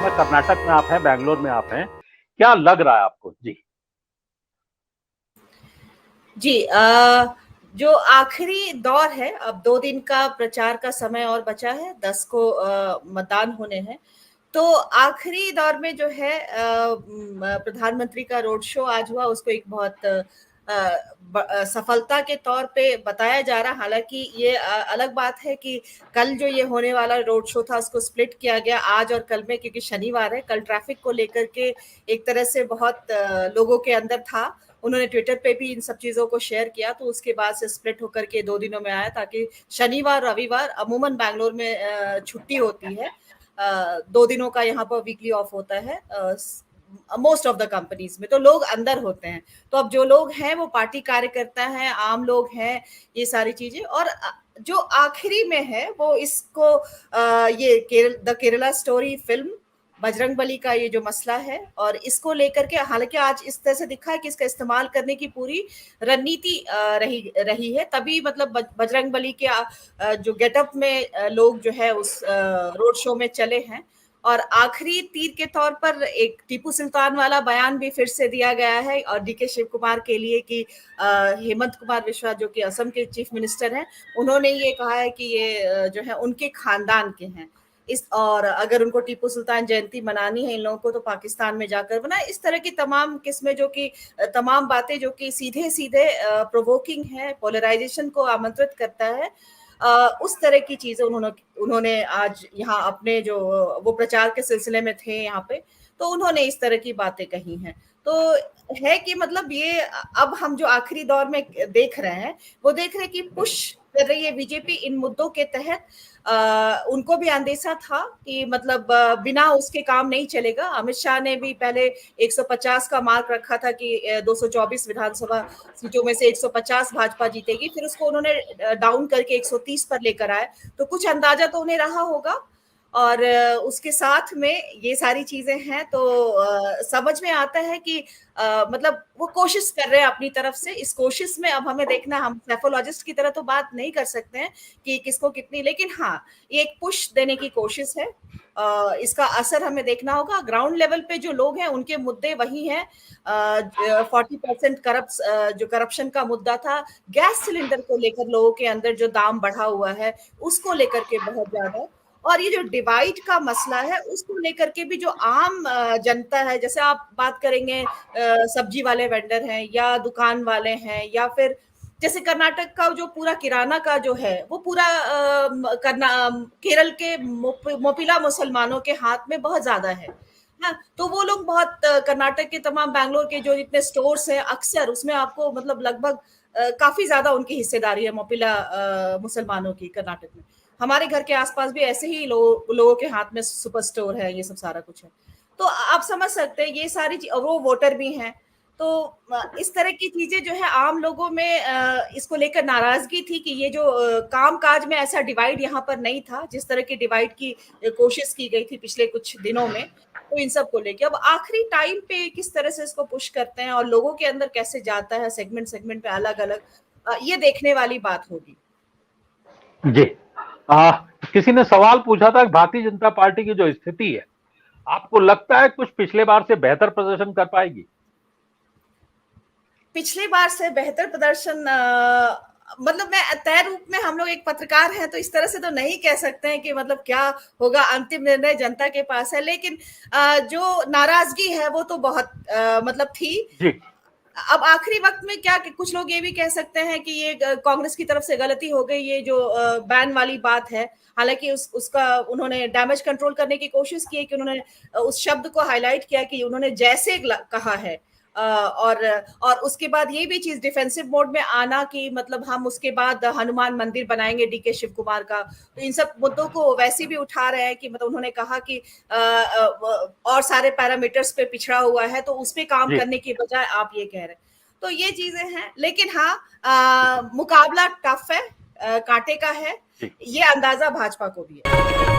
समय कर्नाटक में आप हैं, बैंगलोर में आप हैं, क्या लग रहा है आपको? जी जी जो आखिरी दौर है, अब 2 दिन का प्रचार का समय और बचा है, 10 को मतदान होने हैं। तो आखिरी दौर में जो है प्रधानमंत्री का रोड शो आज हुआ, उसको एक बहुत सफलता के तौर पे बताया जा रहा। हालांकि ये अलग बात है कि कल जो ये होने वाला रोड शो था उसको स्प्लिट किया गया आज और कल में, क्योंकि शनिवार है। कल ट्रैफिक को लेकर के एक तरह से बहुत लोगों के अंदर था, उन्होंने ट्विटर पे भी इन सब चीजों को शेयर किया, तो उसके बाद से स्प्लिट होकर के 2 दिनों में आया, ताकि शनिवार रविवार अमूमन बैंगलोर में छुट्टी होती है। 2 दिनों का यहाँ पर वीकली ऑफ होता है मोस्ट ऑफ द कंपनीज में, तो लोग अंदर होते हैं। तो अब जो लोग हैं वो पार्टी कार्यकर्ता हैं, आम लोग हैं, ये सारी चीजें। और जो आखिरी में है वो इसको ये the Kerala story film Bajrangbali का ये जो मसला है, और इसको लेकर के हालांकि आज इस तरह से दिखा है कि इसका इस्तेमाल करने की पूरी रणनीति रही है। तभी मतलब बजरंगबली के जो गेटअप में लोग जो है उस रोड शो में चले हैं। और आखिरी तीर के तौर पर एक टीपू सुल्तान वाला बयान भी फिर से दिया गया है और डीके शिव कुमार के लिए कि हेमंत कुमार मिश्रा जो कि असम के चीफ मिनिस्टर हैं, उन्होंने ये कहा है कि ये जो है उनके खानदान के हैं। और अगर उनको टीपू सुल्तान जयंती मनानी है इन लोगों को, तो पाकिस्तान में जाकर बनाए। इस तरह की तमाम किस्में जो कि तमाम बातें जो कि सीधे सीधे प्रोवोकिंग है, पोलराइजेशन को आमंत्रित करता है, उस तरह की चीजें उन्होंने आज यहाँ अपने जो वो प्रचार के सिलसिले में थे यहाँ पे, तो उन्होंने इस तरह की बातें कही हैं। तो है कि मतलब ये अब हम जो आखिरी दौर में देख रहे हैं, वो देख रहे हैं कि पुश कर रही है बीजेपी इन मुद्दों के तहत। उनको भी अंदेशा था कि मतलब बिना उसके काम नहीं चलेगा। अमित शाह ने भी पहले 150 का मार्क रखा था कि 224 विधानसभा सीटों में से 150 भाजपा जीतेगी, फिर उसको उन्होंने डाउन करके 130 पर लेकर आए। तो कुछ अंदाजा तो उन्हें रहा होगा, और उसके साथ में ये सारी चीजें हैं, तो समझ में आता है कि मतलब वो कोशिश कर रहे हैं अपनी तरफ से। इस कोशिश में अब हमें देखना, हम सेफोलॉजिस्ट की तरह तो बात नहीं कर सकते हैं कि किसको कितनी, लेकिन हाँ, ये एक पुश देने की कोशिश है। इसका असर हमें देखना होगा। ग्राउंड लेवल पे जो लोग हैं उनके मुद्दे वही हैं। 40% जो करप्शन का मुद्दा था, गैस सिलेंडर को लेकर लोगों के अंदर जो दाम बढ़ा हुआ है उसको लेकर के बहुत ज्यादा, और ये जो डिवाइड का मसला है उसको लेकर के भी जो आम जनता है, जैसे आप बात करेंगे सब्जी वाले वेंडर हैं या दुकान वाले हैं, या फिर जैसे कर्नाटक का जो पूरा किराना का जो है वो पूरा केरल के मोपिला मुसलमानों के हाथ में बहुत ज्यादा है। हाँ, तो वो लोग बहुत कर्नाटक के तमाम बैंगलोर के जो जितने स्टोर्स हैं अक्सर उसमें आपको मतलब लगभग काफी ज्यादा उनकी हिस्सेदारी है मोपिला मुसलमानों की कर्नाटक में। हमारे घर के आसपास भी ऐसे ही लोगों के हाथ में सुपर स्टोर है, ये सब सारा कुछ है। तो आप समझ सकते हैं ये सारी चीज, वो वोटर भी हैं। तो इस तरह की चीजें जो है आम लोगों में इसको लेकर नाराजगी थी कि ये जो काम काज में ऐसा डिवाइड यहाँ पर नहीं था जिस तरह की डिवाइड की कोशिश की गई थी पिछले कुछ दिनों में। तो इन सब को लेके अब आखिरी टाइम पे किस तरह से इसको पुश करते हैं और लोगों के अंदर कैसे जाता है, सेगमेंट सेगमेंट पे अलग अलग, ये देखने वाली बात होगी। जी किसी ने सवाल पूछा था कि भारतीय जनता पार्टी की जो स्थिति है, आपको लगता है कुछ पिछले बार से बेहतर प्रदर्शन कर पाएगी? पिछली बार से बेहतर प्रदर्शन मतलब मैं तय रूप में, हम लोग एक पत्रकार हैं तो इस तरह से तो नहीं कह सकते हैं कि मतलब क्या होगा, अंतिम निर्णय जनता के पास है। लेकिन जो नाराजगी है वो तो बहुत मतलब थी। जी अब आखिरी वक्त में क्या कि कुछ लोग ये भी कह सकते हैं कि ये कांग्रेस की तरफ से गलती हो गई, ये जो बैन वाली बात है। हालांकि उसका उन्होंने डैमेज कंट्रोल करने की कोशिश की है कि उन्होंने उस शब्द को हाईलाइट किया कि उन्होंने जैसे कहा है, और उसके बाद ये भी चीज डिफेंसिव मोड में आना कि मतलब हम उसके बाद हनुमान मंदिर बनाएंगे डीके शिव कुमार का। तो इन सब मुद्दों को वैसे भी उठा रहे हैं कि मतलब उन्होंने कहा कि और सारे पैरामीटर्स पे पिछड़ा हुआ है, तो उस पे काम जी करने की बजाय आप ये कह रहे हैं। तो ये चीजें हैं, लेकिन हाँ मुकाबला टफ है, कांटे का है, जी ये अंदाजा भाजपा को भी है।